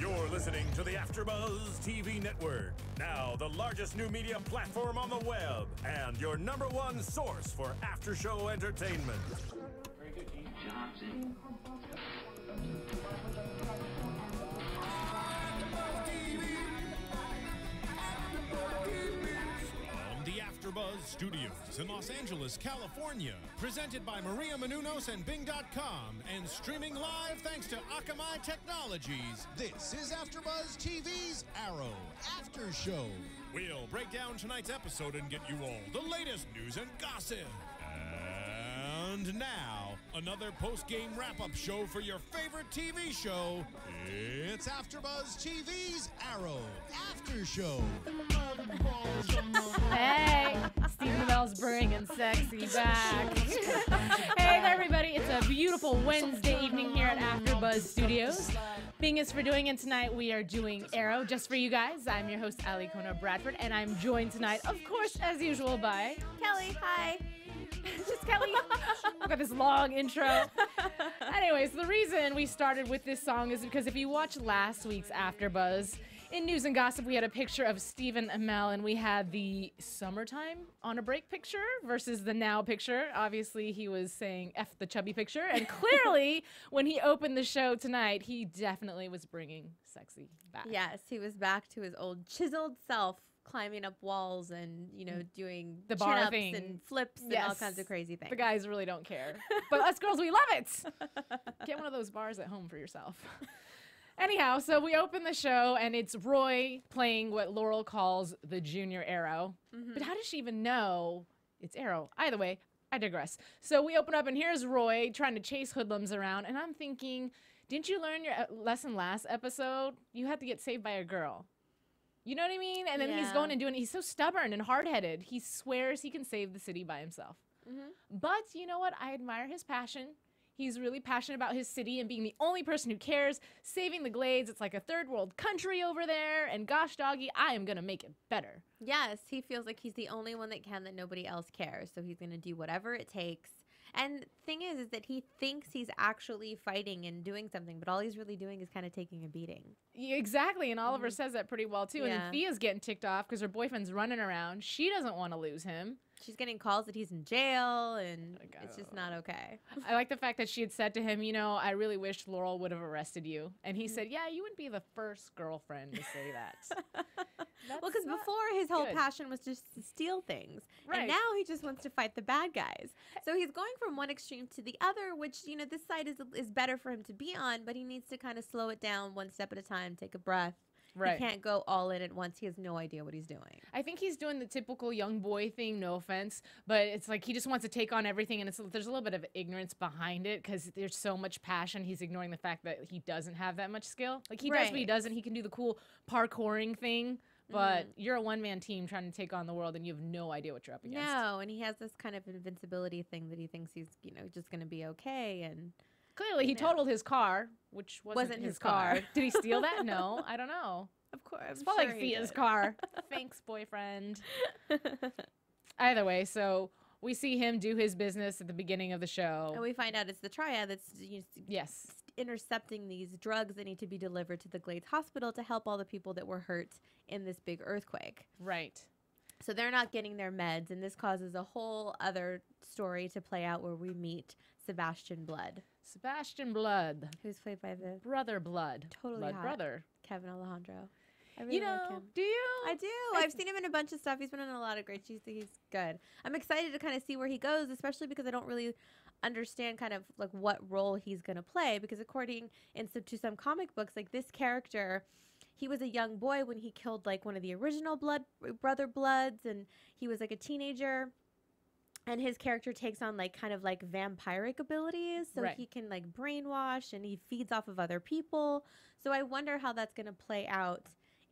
You're listening to the AFTERBUZZ TV network. Now the largest new media platform on the web and your #1 source for after-show entertainment. Very good, Keith. Johnson. From the AFTERBUZZ Studios in Los Angeles, California. Presented by Maria Menounos and Bing.com and streaming live thanks to Akamai Technologies. This is AFTERBUZZ TV's Arrow After Show. We'll break down tonight's episode and get you all the latest news and gossip. And now, another post-game wrap-up show for your favorite TV show. It's AFTERBUZZ TV's Arrow After Show. Hey, Stephen Amell's bringing sexy back. Hey there, everybody. It's a beautiful Wednesday evening here at AFTERBUZZ Studios. Bing is for doing, and tonight we are doing Arrow just for you guys. I'm your host, Alikona Bradford, and I'm joined tonight, of course, as usual, by Kelly. Hi. Just Kelly. I've got this long intro. Anyways, the reason we started with this song is because if you watched last week's AFTERBUZZ, in News and Gossip, we had a picture of Stephen Amell, and we had the summertime on a break picture versus the now picture. Obviously, he was saying F the chubby picture, and clearly, when he opened the show tonight, he definitely was bringing sexy back. Yes, he was back to his old chiseled self, climbing up walls and, you know, doing the bar chin-ups thing and flips and all kinds of crazy things. The guys really don't care. But us girls, we love it. Get one of those bars at home for yourself. Anyhow, so we open the show, and it's Roy playing what Laurel calls the junior Arrow. But how does she even know it's Arrow? Either way, I digress. So we open up, and here's Roy trying to chase hoodlums around, and I'm thinking, didn't you learn your lesson last episode? You had to get saved by a girl. You know what I mean? And then he's going and doing it. He's so stubborn and hard-headed. He swears he can save the city by himself. But you know what? I admire his passion. He's really passionate about his city and being the only person who cares, saving the Glades. It's like a third world country over there. And gosh, doggy, I am going to make it better. Yes, he feels like he's the only one that can, that nobody else cares. So he's going to do whatever it takes. And the thing is that he thinks he's actually fighting and doing something, but all he's really doing is kind of taking a beating. Yeah, exactly, and Oliver says that pretty well, too. Yeah. And then Thea's getting ticked off because her boyfriend's running around. She doesn't want to lose him. She's getting calls that he's in jail, and it's just not okay. I like the fact that she had said to him, you know, I really wish Laurel would have arrested you. And he said, yeah, you wouldn't be the first girlfriend to say that. Well, because before his whole passion was just to steal things. Right. And now he just wants to fight the bad guys. So he's going from one extreme to the other, which, you know, this side is better for him to be on, but he needs to kind of slow it down one step at a time, take a breath. Right. He can't go all in at once. He has no idea what he's doing. I think he's doing the typical young boy thing, no offense, but it's like he just wants to take on everything, and there's a little bit of ignorance behind it because there's so much passion. He's ignoring the fact that he doesn't have that much skill. Like, he does what he does, and he can do the cool parkouring thing, but you're a one-man team trying to take on the world, and you have no idea what you're up against. No, and he has this kind of invincibility thing that he thinks he's, you know, just going to be okay, and... Clearly, he totaled his car, which wasn't his car. Did he steal that? No, I don't know. Of course. It's probably like Thea's car. Thanks, boyfriend. Either way, so we see him do his business at the beginning of the show. And we find out it's the triad that's yes, intercepting these drugs that need to be delivered to the Glades Hospital to help all the people that were hurt in this big earthquake. Right. So they're not getting their meds, and this causes a whole other story to play out where we meet Sebastian Blood. Sebastian Blood. Who's played by the... Brother Blood. Totally Blood hot. Brother. Kevin Alejandro. I really like him. Do you? I do. I've seen him in a bunch of stuff. He's been in a lot of great. He's good. I'm excited to kind of see where he goes, especially because I don't really understand kind of like what role he's going to play, because according to some comic books, like this character, he was a young boy when he killed like one of the original Brother Bloods, and he was like a teenager. And his character takes on like kind of like vampiric abilities, so he can like brainwash, and he feeds off of other people. So I wonder how that's going to play out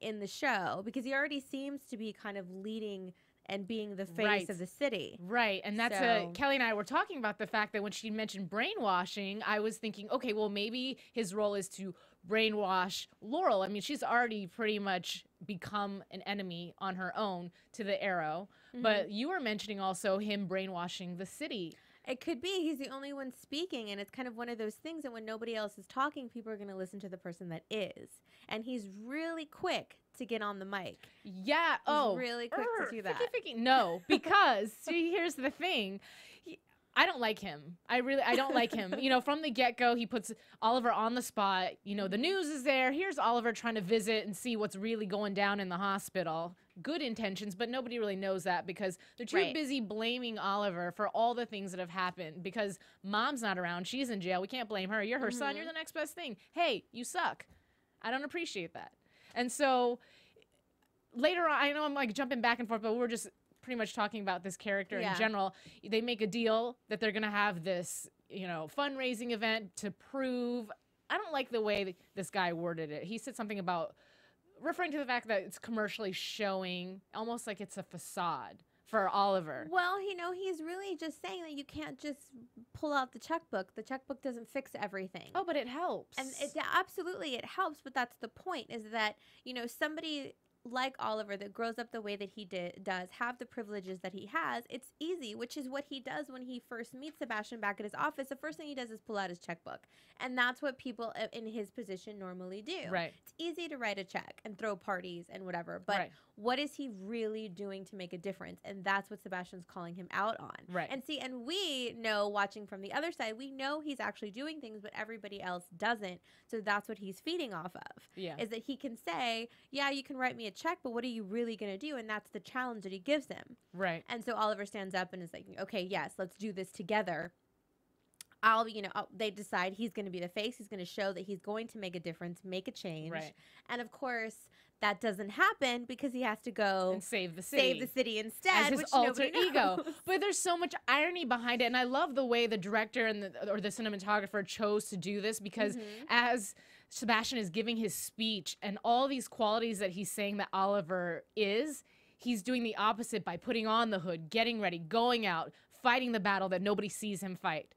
in the show, because he already seems to be kind of leading and being the face of the city. Right. And that's Kelly and I were talking about the fact that when she mentioned brainwashing, I was thinking, okay, well, maybe his role is to brainwash Laurel. I mean, she's already pretty much become an enemy on her own to the Arrow. But you were mentioning also him brainwashing the city. It could be he's the only one speaking, and it's kind of one of those things that when nobody else is talking, people are going to listen to the person that is. And he's really quick to get on the mic. Yeah. He's really quick to do that. No, because see, here's the thing. I don't like him. I don't like him. You know, from the get-go, he puts Oliver on the spot. You know, the news is there. Here's Oliver trying to visit and see what's really going down in the hospital. Good intentions, but nobody really knows that because they're too busy blaming Oliver for all the things that have happened because mom's not around. She's in jail. We can't blame her. You're her son. You're the next best thing. Hey, you suck. I don't appreciate that. And so later on, I know I'm like jumping back and forth, but we're just pretty much talking about this character in general. They make a deal that they're going to have this, you know, fundraising event to prove. I don't like the way this guy worded it. He said something about referring to the fact that it's commercially showing, almost like it's a facade for Oliver. Well, you know, he's really just saying that you can't just pull out the checkbook. The checkbook doesn't fix everything. Oh, but it helps. And absolutely it helps, but that's the point, is that, you know, somebody like Oliver that grows up the way that he does have the privileges that he has, it's easy, which is what he does when he first meets Sebastian back at his office. The first thing he does is pull out his checkbook. And that's what people in his position normally do. Right. It's easy to write a check and throw parties and whatever, but what is he really doing to make a difference? And that's what Sebastian's calling him out on. Right. And see, and we know, watching from the other side, we know he's actually doing things, but everybody else doesn't. So that's what he's feeding off of. Yeah. Is that he can say, yeah, you can write me a check, but what are you really going to do? And that's the challenge that he gives him. Right. And so Oliver stands up and is like, okay, yes, let's do this together. They decide he's going to be the face. He's going to show that he's going to make a difference, make a change. Right. And of course, that doesn't happen because he has to go and save the city. Save the city instead, as his which alter nobody ego. knows. But there's so much irony behind it, and I love the way the director and the cinematographer chose to do this because as Sebastian is giving his speech and all these qualities that he's saying that Oliver is, he's doing the opposite by putting on the hood, getting ready, going out, fighting the battle that nobody sees him fight.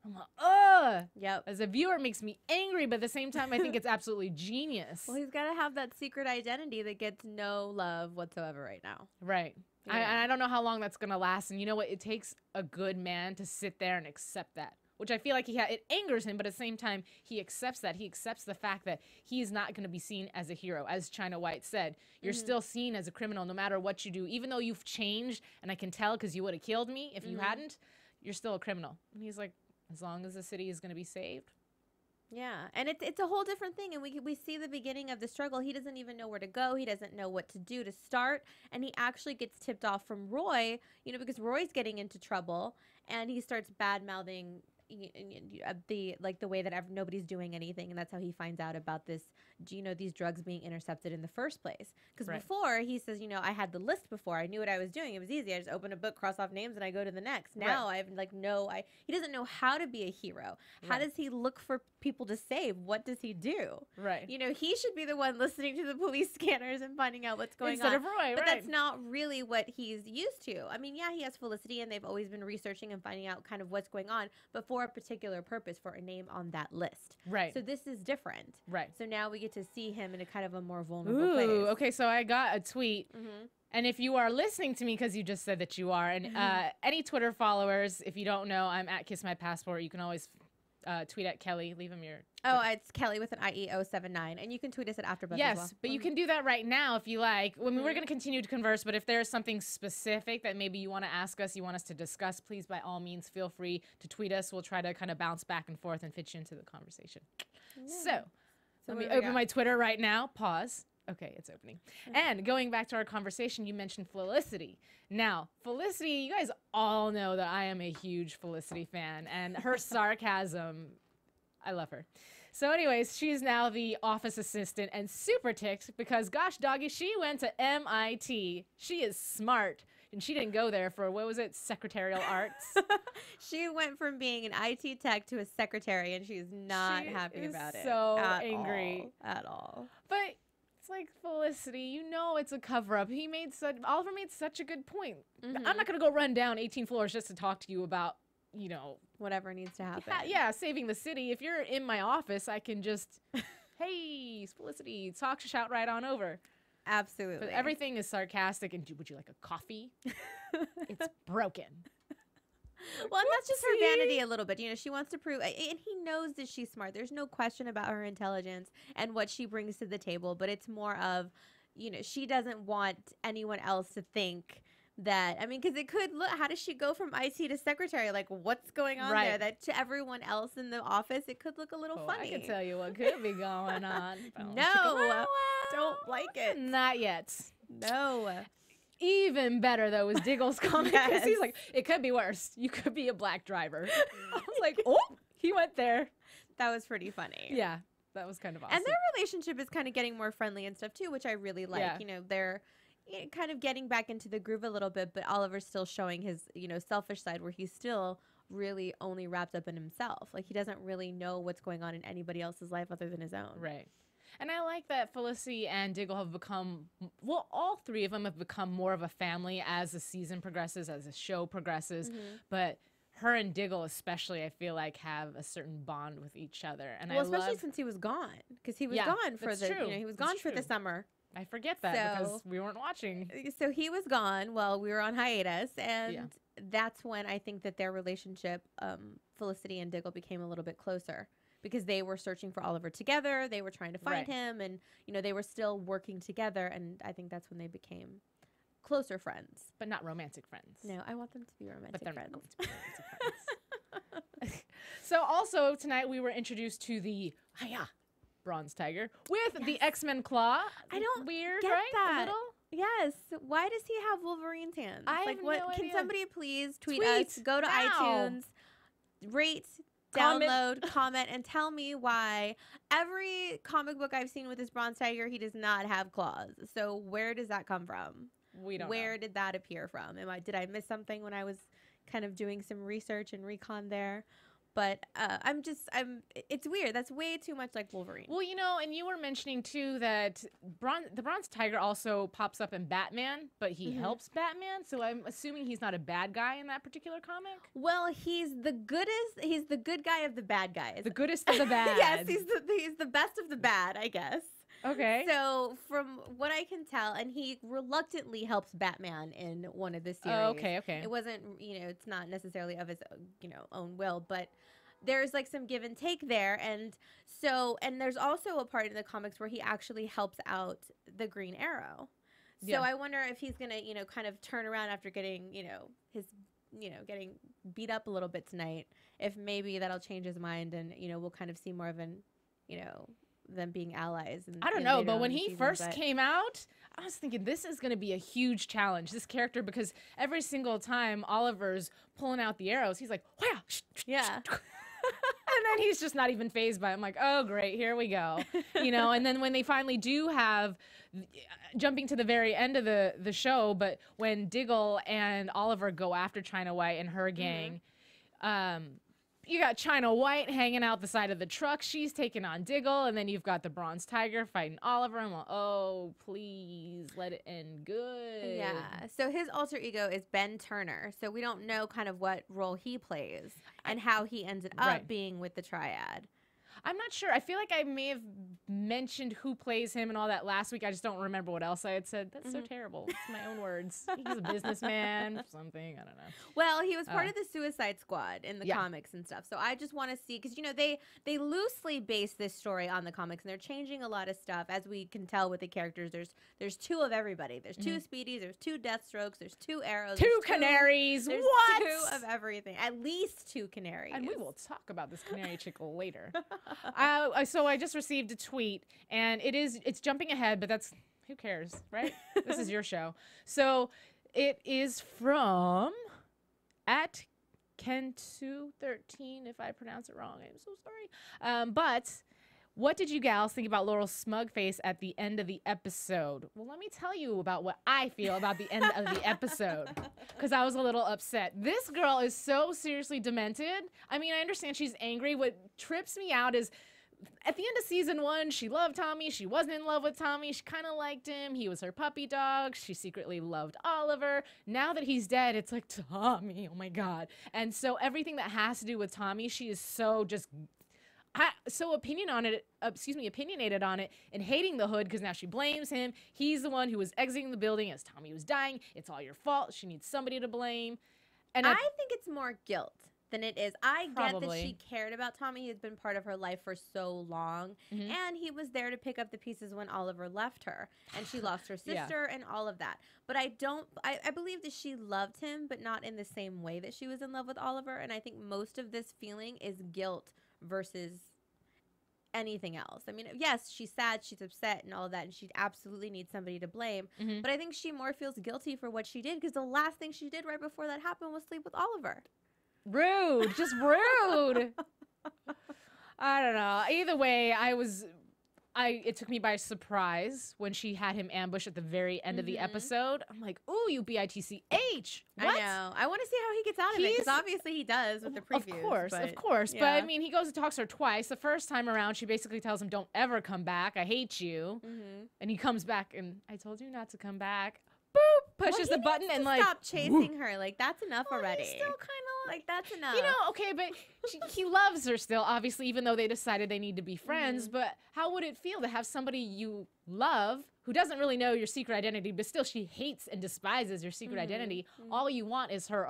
I'm like, ugh. Yep. As a viewer, it makes me angry, but at the same time, I think it's absolutely genius. Well, he's got to have that secret identity that gets no love whatsoever right now. Right. Yeah. I don't know how long that's going to last. And you know what? It takes a good man to sit there and accept that, which I feel like it angers him, but at the same time, he accepts that. He accepts the fact that he is not going to be seen as a hero. As China White said, you're still seen as a criminal no matter what you do. Even though you've changed, and I can tell because you would have killed me if you hadn't, you're still a criminal. And he's like, as long as the city is going to be saved. Yeah, and it's a whole different thing, and we see the beginning of the struggle. He doesn't even know where to go. He doesn't know what to do to start, and he actually gets tipped off from Roy, you know, because Roy's getting into trouble, and he starts bad-mouthing the way that nobody's doing anything, and that's how he finds out about this, you know, these drugs being intercepted in the first place. Because before he says, you know, I had the list before, I knew what I was doing, it was easy, I just open a book, cross off names, and I go to the next. Now I have he doesn't know how to be a hero. How does he look for people to save? What does he do? Right. You know, he should be the one listening to the police scanners and finding out what's going on. Instead of Roy, but that's not really what he's used to. I mean, yeah, he has Felicity, and they've always been researching and finding out kind of what's going on, but for a particular purpose, for a name on that list. Right. So this is different. Right. So now we get to see him in a kind of a more vulnerable place. Okay, so I got a tweet. And if you are listening to me, because you just said that you are, and any Twitter followers, if you don't know, I'm at Kiss My Passport. You can always tweet at Kelly. Leave him your... Oh, it's Kelly with an IE079. And you can tweet us at AFTERBUZZ as well. But you can do that right now if you like. I mean, we're going to continue to converse, but if there's something specific that maybe you want to ask us, you want us to discuss, please, by all means, feel free to tweet us. We'll try to kind of bounce back and forth and fit you into the conversation. So let me open my Twitter right now. Pause. Okay, it's opening. And going back to our conversation, you mentioned Felicity. Now, Felicity, you guys all know that I am a huge Felicity fan, and her sarcasm, I love her. So anyways, she's now the office assistant and super ticked because, gosh, doggy, she went to MIT. She is smart. And she didn't go there for, what was it, secretarial arts? She went from being an IT tech to a secretary, and she's not happy about it. So angry. At all. But it's like, Felicity, you know it's a cover-up. Oliver made such a good point. I'm not going to go run down 18 floors just to talk to you about, you know, whatever needs to happen. Yeah, saving the city. If you're in my office, I can just, hey, Felicity, shout right on over. Absolutely. But everything is sarcastic. And would you like a coffee? It's broken. Well, and that's just her vanity a little bit. You know, she wants to prove, and he knows that she's smart. There's no question about her intelligence and what she brings to the table, but it's more of, you know, she doesn't want anyone else to think that, I mean, because it could look, how does she go from IT to secretary? Like, what's going on there? That to everyone else in the office, it could look a little funny. I can tell you what could be going on. No, don't like it. Not yet. No. Even better, though, was Diggle's comment. Because he's like, it could be worse. You could be a black driver. I was like, oh, he went there. That was pretty funny. Yeah, that was kind of awesome. And their relationship is kind of getting more friendly and stuff, too, which I really like. Yeah. You know, they're kind of getting back into the groove a little bit, but Oliver's still showing his, you know, selfish side where he's still really only wrapped up in himself. Like, he doesn't really know what's going on in anybody else's life other than his own. Right. And I like that Felicity and Diggle have become, well, all three of them have become more of a family as the season progresses, as the show progresses. But her and Diggle especially, I feel like, have a certain bond with each other. And well, especially since he was gone. Because he was gone for the, you know, he was gone for the summer. I forget that because we weren't watching. So he was gone while we were on hiatus. And that's when I think that their relationship, Felicity and Diggle, became a little bit closer. Because they were searching for Oliver together. They were trying to find him. And, you know, they were still working together. And I think that's when they became closer friends. But not romantic friends. No, I want them to be romantic friends. Not going to be romantic friends. So also tonight we were introduced to the bronze tiger with the X-Men claw. I don't weird, get right? that. A little? Yes. Why does he have Wolverine's hands? I like, have what? no Can idea. somebody please tweet us? Go to now. iTunes, rate, download, comment, and tell me why every comic book I've seen with this bronze tiger, he does not have claws. So where does that come from? We don't know. Where did that appear from? Did I miss something when I was kind of doing some research and recon there? But it's weird. That's way too much like Wolverine. Well, you know, and you were mentioning too that the bronze tiger also pops up in Batman, but he helps Batman. So I'm assuming he's not a bad guy in that particular comic. Well, he's the goodest. He's the good guy of the bad guys. The goodest of the bad. Yes, he's the best of the bad, I guess. Okay. So from what I can tell, and he reluctantly helps Batman in one of the series. Oh, okay. It wasn't, you know, it's not necessarily of his, you know, own will, but there's like some give and take there. And there's also a part in the comics where he actually helps out the Green Arrow. So I wonder if he's going to, you know, kind of turn around after getting, you know, getting beat up a little bit tonight. If maybe that'll change his mind and, you know, we'll kind of see more of an, you know, them being allies. I don't know, but when he first came out, I was thinking this is going to be a huge challenge, this character, because every single time Oliver's pulling out the arrows, he's like, yeah. And then he's just not even fazed by it. I'm like, oh, great, here we go. You know, and then when they finally do have, jumping to the very end of the show, but when Diggle and Oliver go after China White and her gang, you got China White hanging out the side of the truck. She's taking on Diggle. And then you've got the bronze tiger fighting Oliver. I'm like, oh, please let it end good. Yeah. So his alter ego is Ben Turner. So we don't know kind of what role he plays and how he ended up being with the Triad. I'm not sure. I feel like I may have mentioned who plays him and all that last week. I just don't remember what else I had said. That's so terrible. It's my own words. He's a businessman, something. I don't know. Well, he was part of the Suicide Squad in the comics and stuff. So I just want to see, because, you know, they loosely base this story on the comics, and they're changing a lot of stuff, as we can tell with the characters. There's two of everybody. There's two Speedies. There's two Deathstrokes. There's two Arrows. Two Canaries. There's what? Two of everything. At least two Canaries. And we will talk about this Canary chick later. So I just received a tweet, and it's jumping ahead, but that's, who cares, right? This is your show. So it is from @Kentu13, if I pronounce it wrong. I'm so sorry. But what did you gals think about Laurel's smug face at the end of the episode? Well, let me tell you about what I feel about the end of the episode, because I was a little upset. This girl is so seriously demented. I mean, I understand she's angry. What trips me out is, at the end of season 1, she loved Tommy. She wasn't in love with Tommy. She kind of liked him. He was her puppy dog. She secretly loved Oliver. Now that he's dead, it's like, Tommy, oh my God. And so everything that has to do with Tommy, she is so just opinionated on it and hating the Hood, because now she blames him. He's the one who was exiting the building as Tommy was dying. It's all your fault. She needs somebody to blame. And I think it's more guilt than it is. I get that Probably. she cared about Tommy. He has been part of her life for so long. Mhm. And he was there to pick up the pieces when Oliver left her. And she lost her Yeah. sister and all of that. But I believe that she loved him, but not in the same way that she was in love with Oliver. And I think most of this feeling is guilt versus anything else. I mean, yes, she's sad, she's upset and all of that, and she absolutely needs somebody to blame. Mhm. But I think she more feels guilty for what she did because the last thing she did right before that happened was sleep with Oliver. Rude, just rude. I don't know. Either way, it took me by surprise when she had him ambushed at the very end of the episode. I'm like, ooh, you bitch. What? I know. I want to see how he gets out of it because obviously he does with the previews. Of course. yeah. But I mean, he goes and talks to her twice. The first time around, she basically tells him, don't ever come back. I hate you. And he comes back and I told you not to come back. Boop, pushes the button and like stop chasing her. Like that's enough already. He's still kind of like that's enough. You know, okay, but he loves her still, obviously, even though they decided they need to be friends. But how would it feel to have somebody you love who doesn't really know your secret identity, but still she hates and despises your secret identity? All you want is her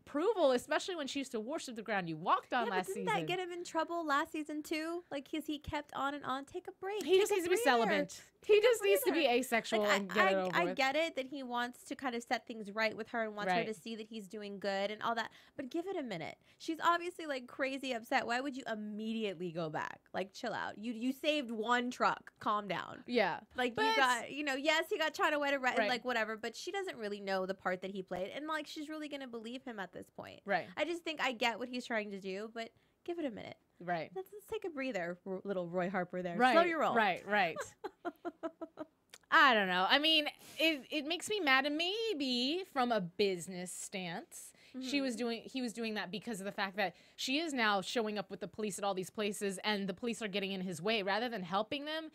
approval, especially when she used to worship the ground you walked on last season. Didn't that get him in trouble last season too? Like, he kept on and on. Take a break. He just needs to be celibate. He just needs to be asexual and get it over I with. get it that he wants to kind of set things right with her and wants her to see that he's doing good and all that. But give it a minute. She's obviously like crazy upset. Why would you immediately go back? Like, chill out. You saved one truck. Calm down. Yeah. Like, you got, yes, he got China White like whatever, but she doesn't really know the part that he played. And like, she's really going to believe him at this point. Right. I just think I get what he's trying to do, but give it a minute. Right. Let's take a breather, little Roy Harper there. Right. Slow your roll. Right. I don't know. I mean, it makes me mad, and maybe from a business stance, he was doing that because of the fact that she is now showing up with the police at all these places, and the police are getting in his way rather than helping them.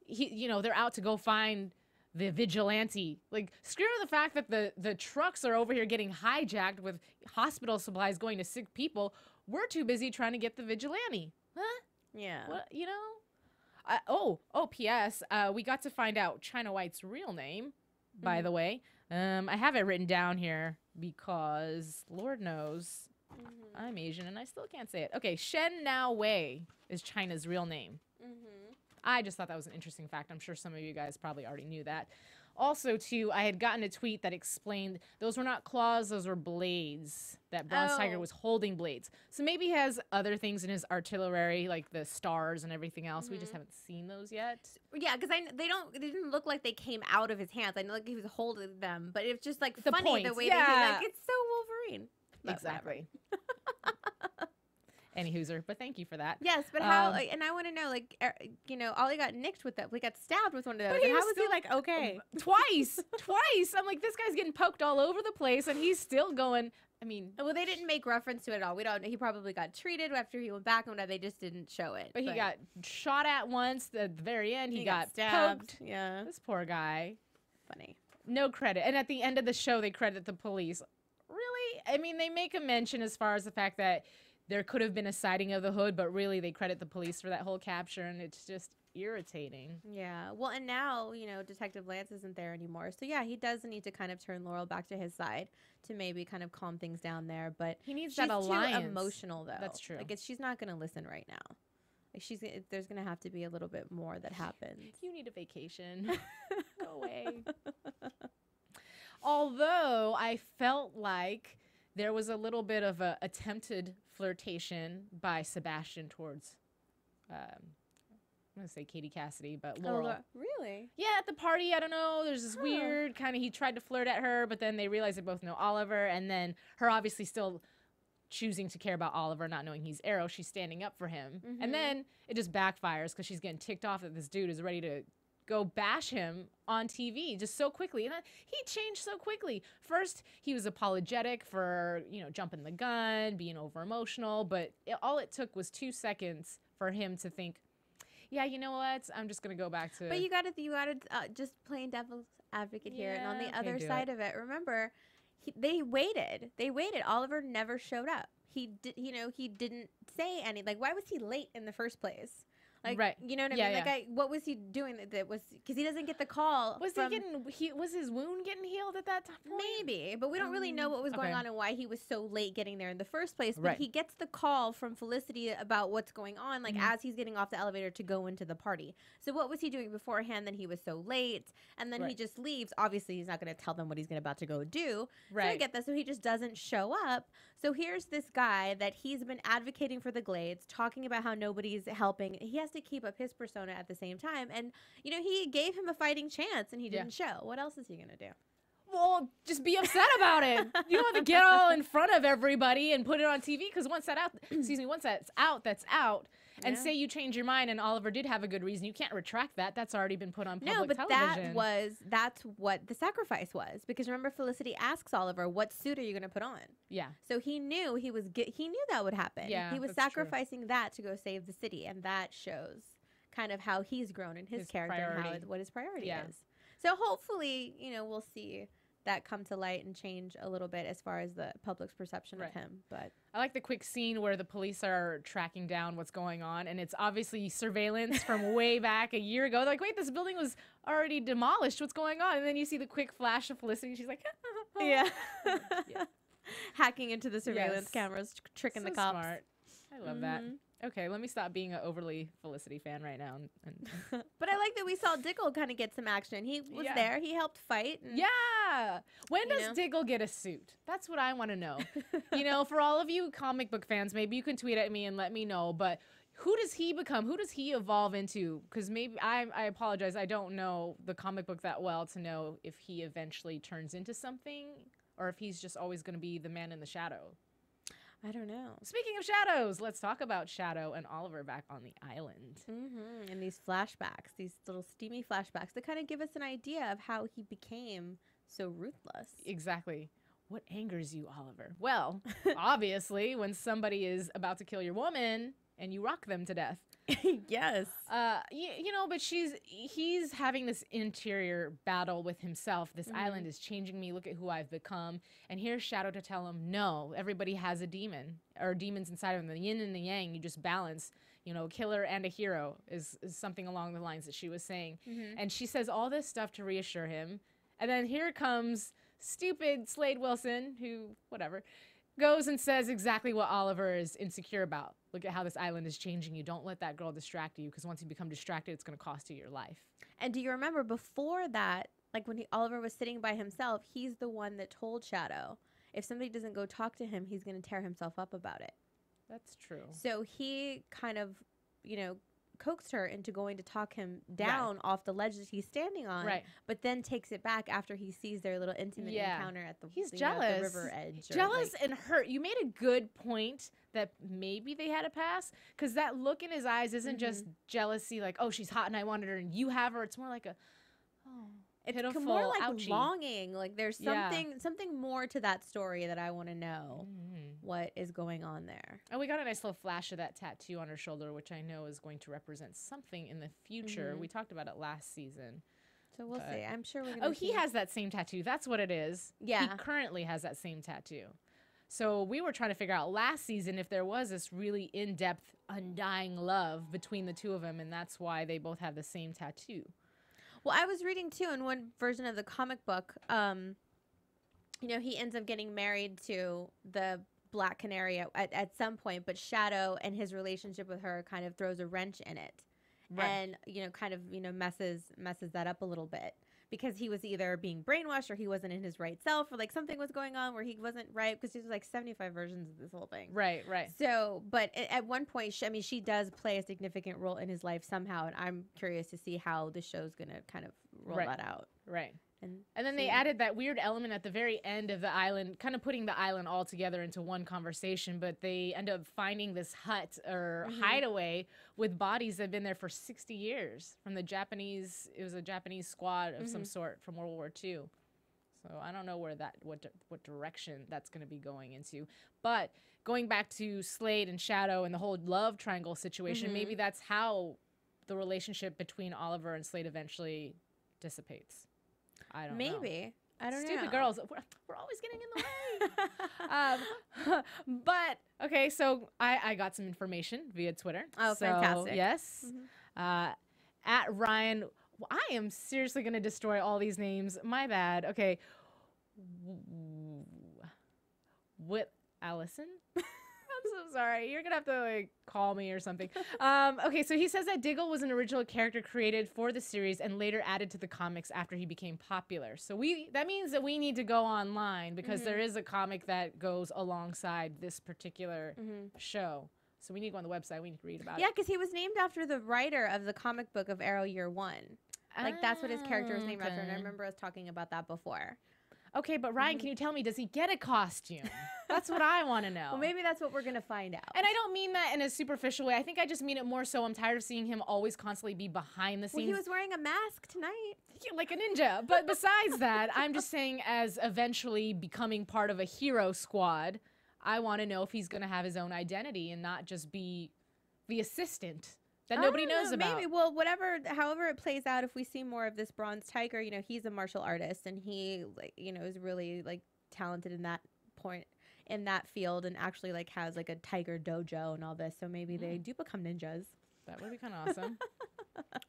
They're out to go find the vigilante. Like, screw the fact that the trucks are over here getting hijacked with hospital supplies going to sick people. We're too busy trying to get the vigilante. Huh? Yeah. What, P.S. We got to find out China White's real name, by the way. I have it written down here because Lord knows I'm Asian and I still can't say it. Okay, Shen Nao Wei is China's real name. I just thought that was an interesting fact. I'm sure some of you guys probably already knew that. Also, too, I had gotten a tweet that explained those were not claws, those were blades. That Bronze Tiger was holding blades. So maybe he has other things in his artillery, like the stars and everything else. We just haven't seen those yet. Yeah, because they didn't look like they came out of his hands. I know like he was holding them, but it's just like The funny points, the way yeah. that it's so Wolverine. But Exactly. Any hooser, but thank you for that. Yes, but how? And I want to know, like, Ollie got nicked with that. We got stabbed with one of those. But he and was how was still- he like okay? Twice. I'm like, this guy's getting poked all over the place, and he's still going. I mean, Well, they didn't make reference to it at all. We don't. He probably got treated after he went back, and they just didn't show it. but he got shot at once. At the very end, he got stabbed. poked. Yeah, This poor guy. funny. No credit. And at the end of the show, they credit the police. Really? I mean, they make a mention as far as the fact that there could have been a sighting of the hood, but really they credit the police for that whole capture, and it's just irritating. Yeah. Well, and now, Detective Lance isn't there anymore. So, yeah, he does need to kind of turn Laurel back to his side to maybe kind of calm things down there. But He needs she's that alliance. too emotional, though. That's true. Like, she's not going to listen right now. Like, there's going to have to be a little bit more that happens. You need a vacation. Go away. Although I felt like there was a little bit of a attempted flirtation by Sebastian towards, I'm going to say Katie Cassidy, but Laurel. Really? Yeah, at the party, I don't know, there's this weird kind of, he tried to flirt at her, but then they realized they both know Oliver, and then her obviously still choosing to care about Oliver, not knowing he's Arrow, she's standing up for him. And then it just backfires because she's getting ticked off that this dude is ready to go bash him on TV just so quickly. And he changed so quickly. First, he was apologetic for, jumping the gun, being over emotional, but all it took was 2 seconds for him to think, yeah, you know what? I'm just going to go back to... But you got to just playing devil's advocate here. And on the Yeah, other okay, do side of it, remember, they waited. Oliver never showed up. He didn't say any. Like, why was he late in the first place? Like, Right. you know what I Yeah, mean? yeah. Like, what was he doing that was, because he doesn't get the call. Was was his wound getting healed at that time? Maybe, but we don't really know what was going on and why he was so late getting there in the first place. But Right. he gets the call from Felicity about what's going on, like as he's getting off the elevator to go into the party. So what was he doing beforehand that he was so late? And then he just leaves. Obviously, he's not going to tell them what he's about to go do. Right. So I get that. So he just doesn't show up. So here's this guy that he's been advocating for the Glades, talking about how nobody's helping. He has to keep up his persona at the same time. And, you know, he gave him a fighting chance and he didn't show. What else is he going to do? Well, just be upset about it. You don't have to get all in front of everybody and put it on TV, because once that's out, that's out. And say you change your mind and Oliver did have a good reason, you can't retract that. That's already been put on public television. That's what the sacrifice was. Because remember, Felicity asks Oliver, what suit are you going to put on? Yeah. So he knew he knew that would happen. Yeah, he was sacrificing that to go save the city, and that shows kind of how he's grown in his character and what his priority is. So hopefully, you know, we'll see that come to light and change a little bit as far as the public's perception of him. But I like the quick scene where the police are tracking down what's going on, and it's obviously surveillance from way back a year ago. They're like, wait, this building was already demolished. What's going on? And then you see the quick flash of Felicity. She's like, yeah. Hacking into the surveillance cameras, tricking the cops. Smart. I love that. Okay, let me stop being an overly Felicity fan right now. But I like that we saw Diggle kind of get some action. He was there. He helped fight. And, when does Diggle get a suit? That's what I want to know. You know, for all of you comic book fans, maybe you can tweet at me and let me know. But who does he become? Who does he evolve into? Because maybe I apologize. I don't know the comic book that well to know if he eventually turns into something or if he's just always going to be the man in the shadow. I don't know. Speaking of shadows, let's talk about Shadow and Oliver back on the island. And these flashbacks, these little steamy flashbacks that kind of give us an idea of how he became so ruthless. Exactly. What angers you, Oliver? Well, obviously, when somebody is about to kill your woman and you rock them to death. Yes. You know, but he's having this interior battle with himself. This island is changing me. Look at who I've become. And here's Shadow to tell him, no, everybody has a demon or demons inside of them. The yin and the yang, you just balance. You know, a killer and a hero is something along the lines that she was saying. And she says all this stuff to reassure him. And then here comes stupid Slade Wilson, who, whatever, goes and says exactly what Oliver is insecure about. Look at how this island is changing you. Don't let that girl distract you, because once you become distracted, it's going to cost you your life. And do you remember before that, like when Oliver was sitting by himself, he's the one that told Shadow, if somebody doesn't go talk to him, he's going to tear himself up about it. That's true. So he kind of, you know, coaxed her into going to talk him down off the ledge that he's standing on, but then takes it back after he sees their little intimate encounter at the, he's jealous. The river edge. Jealous and hurt. You made a good point that maybe they had a pass, because that look in his eyes isn't just jealousy, like, oh, she's hot and I wanted her and you have her. It's more like a, oh, it's pitiful, more like ouchie. Longing. Like there's something more to that story that I want to know what is going on there. And we got a nice little flash of that tattoo on her shoulder, which I know is going to represent something in the future. We talked about it last season. So we'll see. I'm sure we're going to he has that same tattoo. That's what it is. Yeah. He currently has that same tattoo. So we were trying to figure out last season if there was this really in-depth, undying love between the two of them, and that's why they both have the same tattoo. Well, I was reading, too, in one version of the comic book, you know, he ends up getting married to the Black Canary at some point, but Shadow and his relationship with her kind of throws a wrench in it. And, you know, kind of, you know, messes that up a little bit. Because he was either being brainwashed or he wasn't in his right self, or like something was going on where he wasn't right, because there's like 75 versions of this whole thing. Right. So, but at one point, she does play a significant role in his life somehow, and I'm curious to see how the show's going to kind of roll that out. And then they added that weird element at the very end of the island, kind of putting the island all together into one conversation, but they end up finding this hut or hideaway with bodies that have been there for 60 years from the Japanese. It was a Japanese squad of some sort from World War II. So I don't know where what direction that's going to be going into. But going back to Slade and Shadow and the whole love triangle situation, maybe that's how the relationship between Oliver and Slade eventually dissipates. I don't know. Maybe. I don't know. Stupid girls. We're always getting in the way. But, okay, so I got some information via Twitter. Oh, so, fantastic. Yes. At Ryan, I am seriously going to destroy all these names. My bad. Okay. What, Allison? I'm so sorry. You're going to have to like call me or something. Okay, so he says that Diggle was an original character created for the series and later added to the comics after he became popular. So that means that we need to go online because there is a comic that goes alongside this particular show. So we need to go on the website. We need to read about it. Yeah, because he was named after the writer of the comic book of Arrow Year One. Like, that's what his character was named after, and I remember us talking about that before. Okay, but Ryan, can you tell me, does he get a costume? That's what I want to know. Well, maybe that's what we're going to find out. And I don't mean that in a superficial way. I think I just mean it more so I'm tired of seeing him always constantly be behind the scenes. Well, he was wearing a mask tonight. Yeah, like a ninja. But besides that, I'm just saying as eventually becoming part of a hero squad, I want to know if he's going to have his own identity and not just be the assistant that nobody knows about. Maybe. Well, however it plays out, if we see more of this Bronze Tiger, you know, he's a martial artist and he, like, you know, is really like talented in that point in that field and actually like has like a tiger dojo and all this. So maybe they do become ninjas. That would be kind of awesome.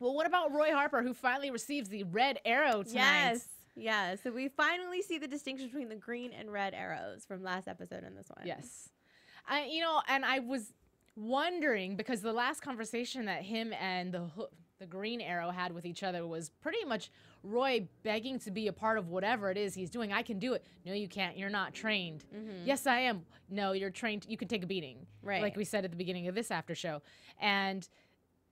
Well, what about Roy Harper, who finally receives the red arrow tonight? Yes. Yeah. So we finally see the distinction between the green and red arrows from last episode and this one. Yes. You know, and I was wondering because the last conversation that him and the Green Arrow had with each other was pretty much Roy begging to be a part of whatever it is he's doing. I can do it. No, you can't. You're not trained. Yes, I am. No, you're trained. You can take a beating. Right. Like we said at the beginning of this after show. And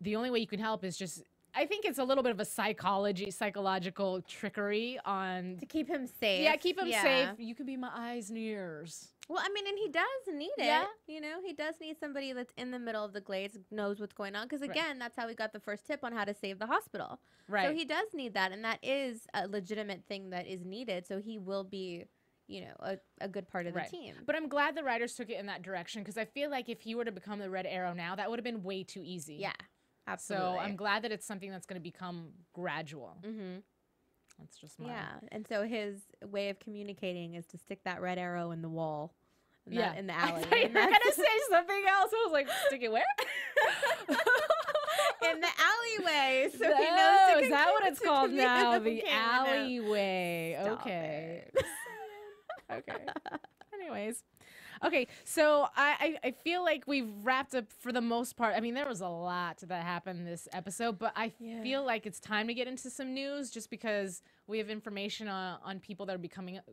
the only way you can help is just, I think it's a little bit of a psychological trickery on... To keep him safe. Yeah, keep him safe. You can be my eyes and ears. Well, I mean, and he does need it. Yeah. You know, he does need somebody that's in the middle of the glades, knows what's going on. Because, again, that's how we got the first tip on how to save the hospital. Right. So he does need that. And that is a legitimate thing that is needed. So he will be, you know, a good part of the team. But I'm glad the writers took it in that direction. Because I feel like if he were to become the Red Arrow now, that would have been way too easy. Yeah, absolutely. So I'm glad that it's something that's going to become gradual. That's just my... Yeah. And so his way of communicating is to stick that red arrow in the wall. In the alley. I thought you were going to say something else. I was like, stick it where? In the alleyway. So he knows. Is that what it's called now? The alleyway. Okay. Okay. Anyways. Okay, so I feel like we've wrapped up for the most part. I mean, there was a lot that happened this episode, but I feel like it's time to get into some news just because we have information on people that are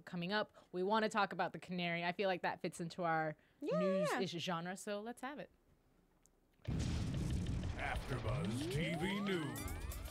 coming up. We want to talk about the Canary. I feel like that fits into our news-ish genre, so let's have it. AfterBuzz TV News.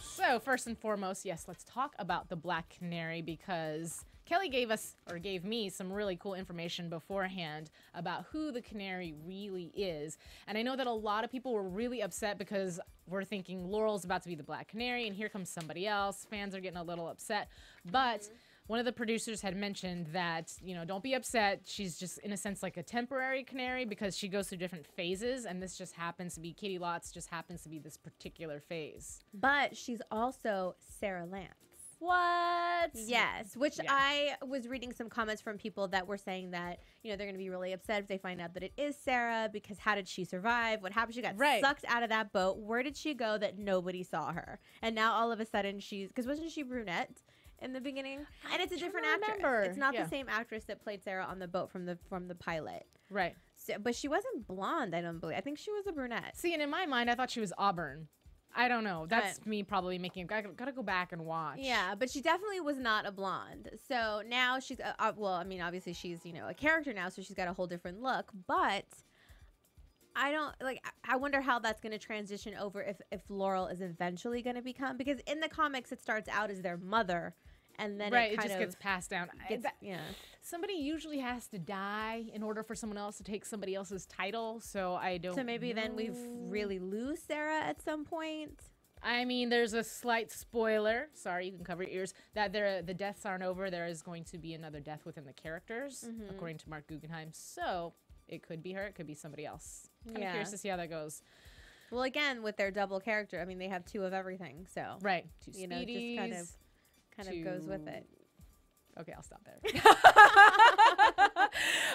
So first and foremost, yes, let's talk about the Black Canary because Kelly gave me some really cool information beforehand about who the Canary really is. And I know that a lot of people were really upset because we're thinking Laurel's about to be the Black Canary and here comes somebody else. Fans are getting a little upset. But one of the producers had mentioned that, you know, don't be upset. She's just, in a sense, like a temporary canary because she goes through different phases. And this just happens to be, Katie Lotz just happens to be this particular phase. But she's also Sarah Lance. What? Yes, which I was reading some comments from people that were saying that, you know, they're going to be really upset if they find out that it is Sarah because how did she survive? What happened? She got sucked out of that boat. Where did she go that nobody saw her? And now all of a sudden because wasn't she brunette in the beginning? And it's a different actress. It's not the same actress that played Sarah on the boat from the pilot. Right. So, but she wasn't blonde, I don't believe. I think she was a brunette. See, and in my mind, I thought she was auburn. I don't know. That's me probably making... Gotta go back and watch. Yeah, but she definitely was not a blonde. So now she's... well, I mean, obviously she's, you know, a character now, so she's got a whole different look. But I don't... Like, I wonder how that's going to transition over if Laurel is eventually going to become... Because in the comics, it starts out as their mother, and then it just gets passed down. Somebody usually has to die in order for someone else to take somebody else's title, so I don't So maybe then we've really lose Sarah at some point? I mean, there's a slight spoiler. Sorry, you can cover your ears. That the deaths aren't over. There is going to be another death within the characters, according to Mark Guggenheim. So it could be her. It could be somebody else. Kind of curious to see how that goes. Well, again, with their double character, I mean, they have two of everything. So two you know, just kind of goes with it. Okay, I'll stop there.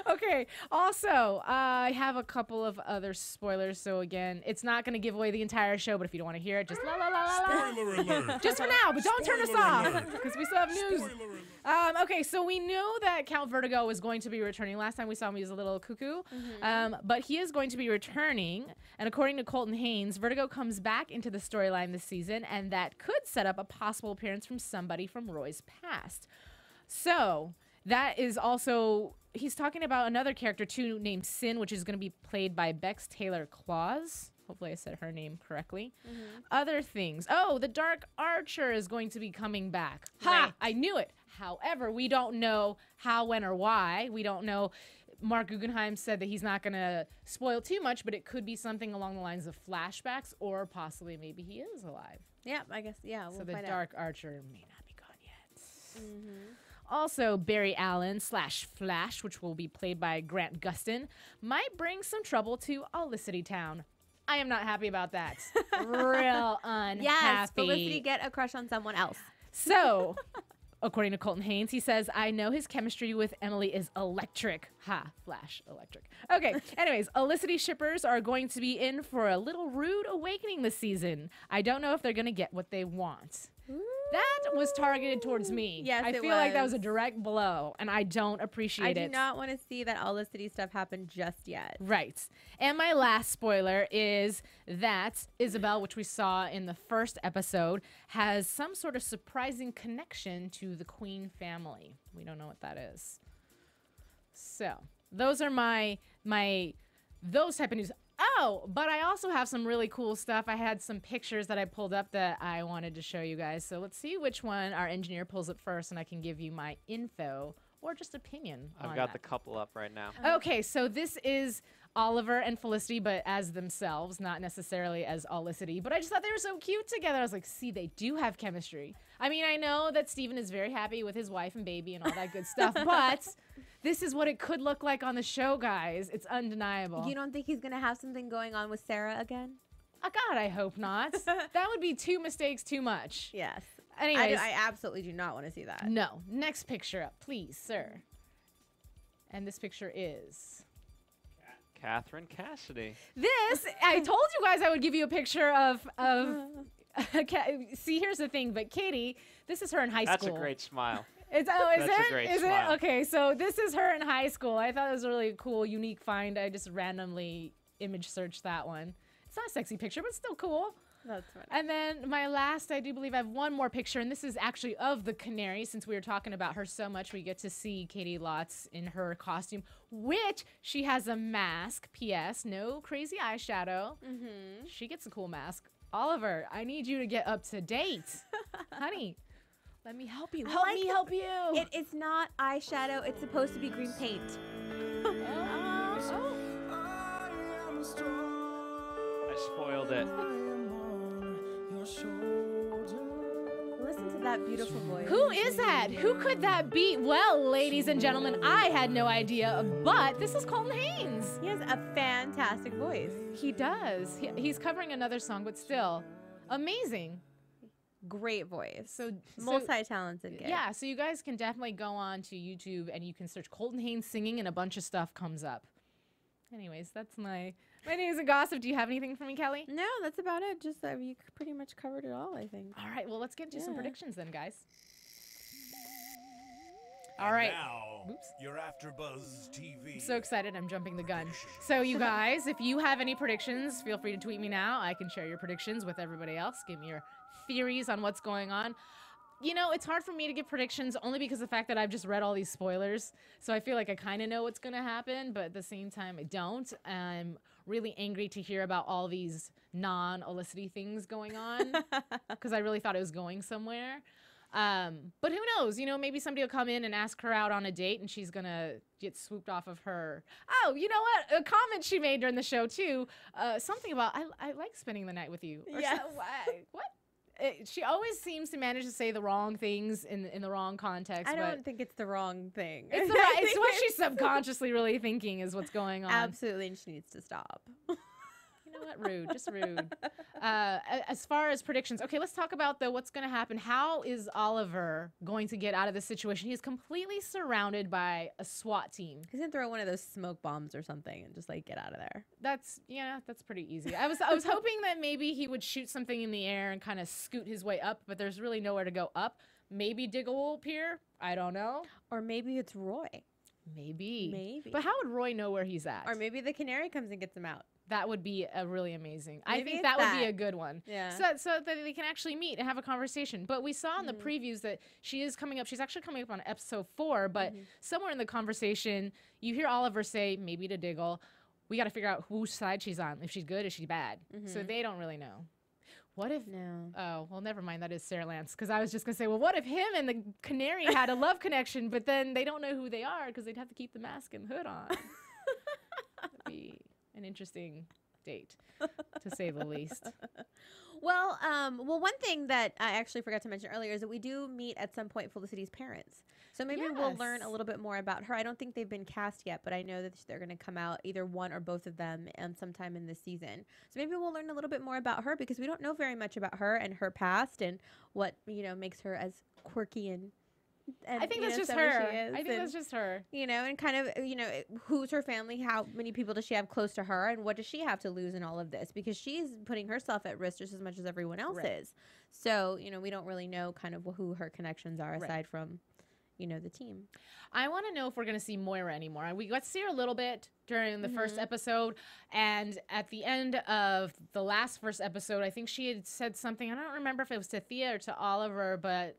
Okay. Also, I have a couple of other spoilers. So again, it's not going to give away the entire show, but if you don't want to hear it, just la la la la la. Spoiler alert. Just for now, but don't turn us Spoiler off alert. because we still have news. Spoiler alert. Okay, so we knew that Count Vertigo was going to be returning. Last time we saw him, he was a little cuckoo. But he is going to be returning. And according to Colton Haynes, Vertigo comes back into the storyline this season, and that could set up a possible appearance from somebody from Roy's past. So that is also, he's talking about another character too named Sin, which is going to be played by Bex Taylor Claus. Hopefully I said her name correctly. Other things. Oh, the Dark Archer is going to be coming back. Ha! Right. I knew it. However, we don't know how, when, or why. We don't know. Mark Guggenheim said that he's not going to spoil too much, but it could be something along the lines of flashbacks, or possibly maybe he is alive. Yeah, I guess. Yeah, we'll So the find Dark Archer may not be gone yet. Also, Barry Allen / Flash, which will be played by Grant Gustin, might bring some trouble to Olicity Town. I am not happy about that. Real unhappy. Yes, Felicity, get a crush on someone else. So, according to Colton Haynes, he says, I know his chemistry with Emily is electric. Ha, Flash, electric. Okay, anyways, Olicity shippers are going to be in for a little rude awakening this season. I don't know if they're going to get what they want. That was targeted towards me. Yes, I it feel like that was was. a direct blow, and I don't appreciate I it. do not want to see that Olicity stuff happen just yet. Right. And my last spoiler is that Isabel, which we saw in the first episode, has some sort of surprising connection to the Queen family. We don't know what that is. So, those are those type of news. Oh, but I also have some really cool stuff. I had some pictures that I pulled up that I wanted to show you guys. So let's see which one our engineer pulls up first, and I can give you my info or just opinion on I've got that. the couple up right now. Okay, so this is Oliver and Felicity, but as themselves, not necessarily as Olicity. But I just thought they were so cute together. I was like, see, they do have chemistry. I mean, I know that Steven is very happy with his wife and baby and all that good stuff, but this is what it could look like on the show, guys. It's undeniable. You don't think he's going to have something going on with Sarah again? Oh, God, I hope not. That would be 2 mistakes too much. Yes. Anyways, I absolutely do not want to see that. no. Next picture up, please, sir. And this picture is... Catherine Cassidy. This, I told you guys I would give you a picture of see, here's the thing, but Katie, this is her in high That's school. a great smile. Is That's it? a great Is smile. it? Okay, so this is her in high school. I thought it was a really cool, unique find. I just randomly image searched that one. It's not a sexy picture, but still cool. That's funny. And then my last, I do believe I have one more picture, and this is actually of the Canary. Since we were talking about her so much, we get to see Katie Lotz in her costume, which she has a mask. P.S. No crazy eyeshadow. She gets a cool mask. Oliver, I need you to get up to date. Honey, let me help you. Help me help you. It's not eyeshadow. It's supposed to be green paint. Oh. I spoiled it. Listen to that beautiful voice. Who is that? Who could that be? Well, ladies and gentlemen, I had no idea, but this is Colton Haynes. He has a fantastic voice. He does. He's covering another song, but still amazing. Great voice. So Multi-talented kid. yeah, so you guys can definitely go on to YouTube and you can search Colton Haynes singing and a bunch of stuff comes up. Anyways, that's my news and gossip. Do you have anything for me, Kelly? No, that's about it. Just you pretty much covered it all, I think. All right, well, let's get into some Yeah. predictions then, guys. All right. Now, Oops. your AfterBuzz TV. I'm so excited, I'm jumping the gun. So you guys, if you have any predictions, feel free to tweet me now. I can share your predictions with everybody else. Give me your theories on what's going on. You know, it's hard for me to give predictions only because of the fact that I've just read all these spoilers. So I feel like I kind of know what's going to happen, but at the same time, I don't. I'm really angry to hear about all these non-Olicity things going on because I really thought it was going somewhere. But who knows? You know, maybe somebody will come in and ask her out on a date and she's going to get swooped off of her. Oh, you know what? A comment she made during the show, too. Something about, I like spending the night with you. Or Yes. what? She always seems to manage to say the wrong things in the wrong context. I but don't think it's the wrong thing. it's, I it's think what she's subconsciously really thinking is what's going on. Absolutely, and she needs to stop. You know Not rude, just rude. As far as predictions, okay, let's talk about what's going to happen. How is Oliver going to get out of this situation? He is completely surrounded by a SWAT team. He's gonna throw one of those smoke bombs or something and just like get out of there. That's pretty easy. I was hoping that maybe he would shoot something in the air and kind of scoot his way up, but there's really nowhere to go up. Maybe Diggle will appear. I don't know. Or maybe it's Roy. Maybe. But how would Roy know where he's at? Or maybe the canary comes and gets him out. That would be really amazing. Maybe I think that would be a good one. Yeah. So that they can actually meet and have a conversation. But we saw in the previews that she is coming up. She's actually coming up on episode 4. But somewhere in the conversation, you hear Oliver say, maybe to Diggle, we got to figure out whose side she's on. If she's good, if she's bad. So they don't really know. What if? No. Oh, well, never mind. That is Sarah Lance. Because I was just going to say, well, what if him and the canary had a love connection, but then they don't know who they are because they'd have to keep the mask and hood on. That'd be an interesting date, to say the least. Well, one thing that I actually forgot to mention earlier is that we do meet at some point Felicity's parents. So maybe we'll learn a little bit more about her. I don't think they've been cast yet, but I know that they're going to come out, either one or both of them, sometime in this season. So maybe we'll learn a little bit more about her because we don't know very much about her and her past and what, makes her as quirky and I think that's just her. I think that's just her. And kind of, who's her family? How many people does she have close to her? And what does she have to lose in all of this? Because she's putting herself at risk just as much as everyone else is. So, we don't really know kind of who her connections are aside from, the team. I want to know if we're going to see Moira anymore. We got to see her a little bit during the first episode. And at the end of the first episode, I think she had said something. I don't remember if it was to Thea or to Oliver, but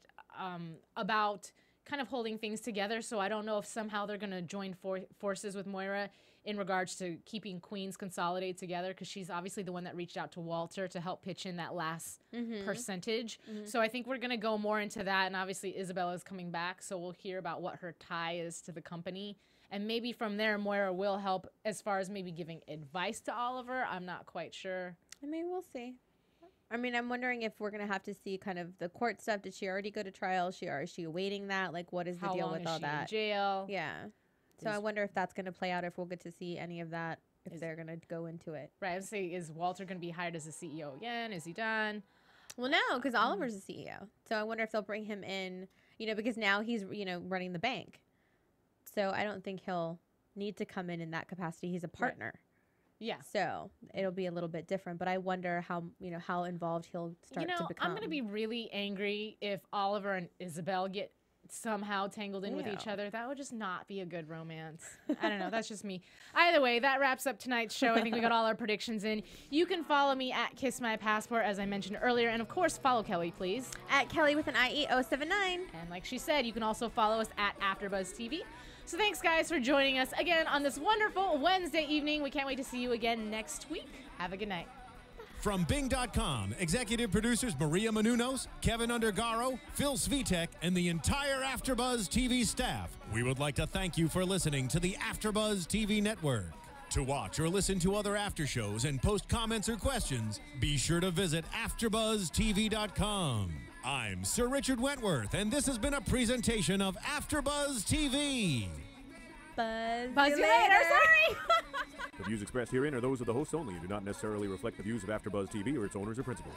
about kind of holding things together. So I don't know if somehow they're going to join forces with Moira in regards to keeping Queens consolidated together, because she's obviously the one that reached out to Walter to help pitch in that last percentage. So I think we're going to go more into that. And obviously Isabella's coming back, so we'll hear about what her tie is to the company. And maybe from there, Moira will help as far as maybe giving advice to Oliver. I'm not quite sure. I mean, we'll see. I mean, I'm wondering if we're going to have to see kind of the court stuff. Did she already go to trial? Is she awaiting that? Like, what is the deal with all that? How long is she in jail? Yeah. So I wonder if that's going to play out, if we'll get to see any of that, if they're going to go into it. Right. I would say, is Walter going to be hired as a CEO again? Is he done? Well, no, because Oliver's a CEO. So I wonder if they'll bring him in, because now he's, running the bank. So I don't think he'll need to come in that capacity. He's a partner. Right. Yeah. So it'll be a little bit different, but I wonder how involved he'll start to become. I'm going to be really angry if Oliver and Isabel get somehow tangled in with each other. That would just not be a good romance. I don't know. That's just me. Either way, that wraps up tonight's show. I think we got all our predictions in. You can follow me at Kiss My Passport, as I mentioned earlier. And of course, follow Kellie, please. At Kellie with an IE079. And like she said, you can also follow us at AfterBuzz TV. So thanks, guys, for joining us again on this wonderful Wednesday evening. We can't wait to see you again next week. Have a good night. From Bing.com, executive producers Maria Menounos, Kevin Undergaro, Phil Svitek, and the entire AfterBuzz TV staff, we would like to thank you for listening to the AfterBuzz TV network. To watch or listen to other after shows and post comments or questions, be sure to visit AfterBuzzTV.com. I'm Sir Richard Wentworth, and this has been a presentation of AfterBuzz TV. Buzz you later. Sorry. The views expressed herein are those of the hosts only and do not necessarily reflect the views of AfterBuzz TV or its owners or principals.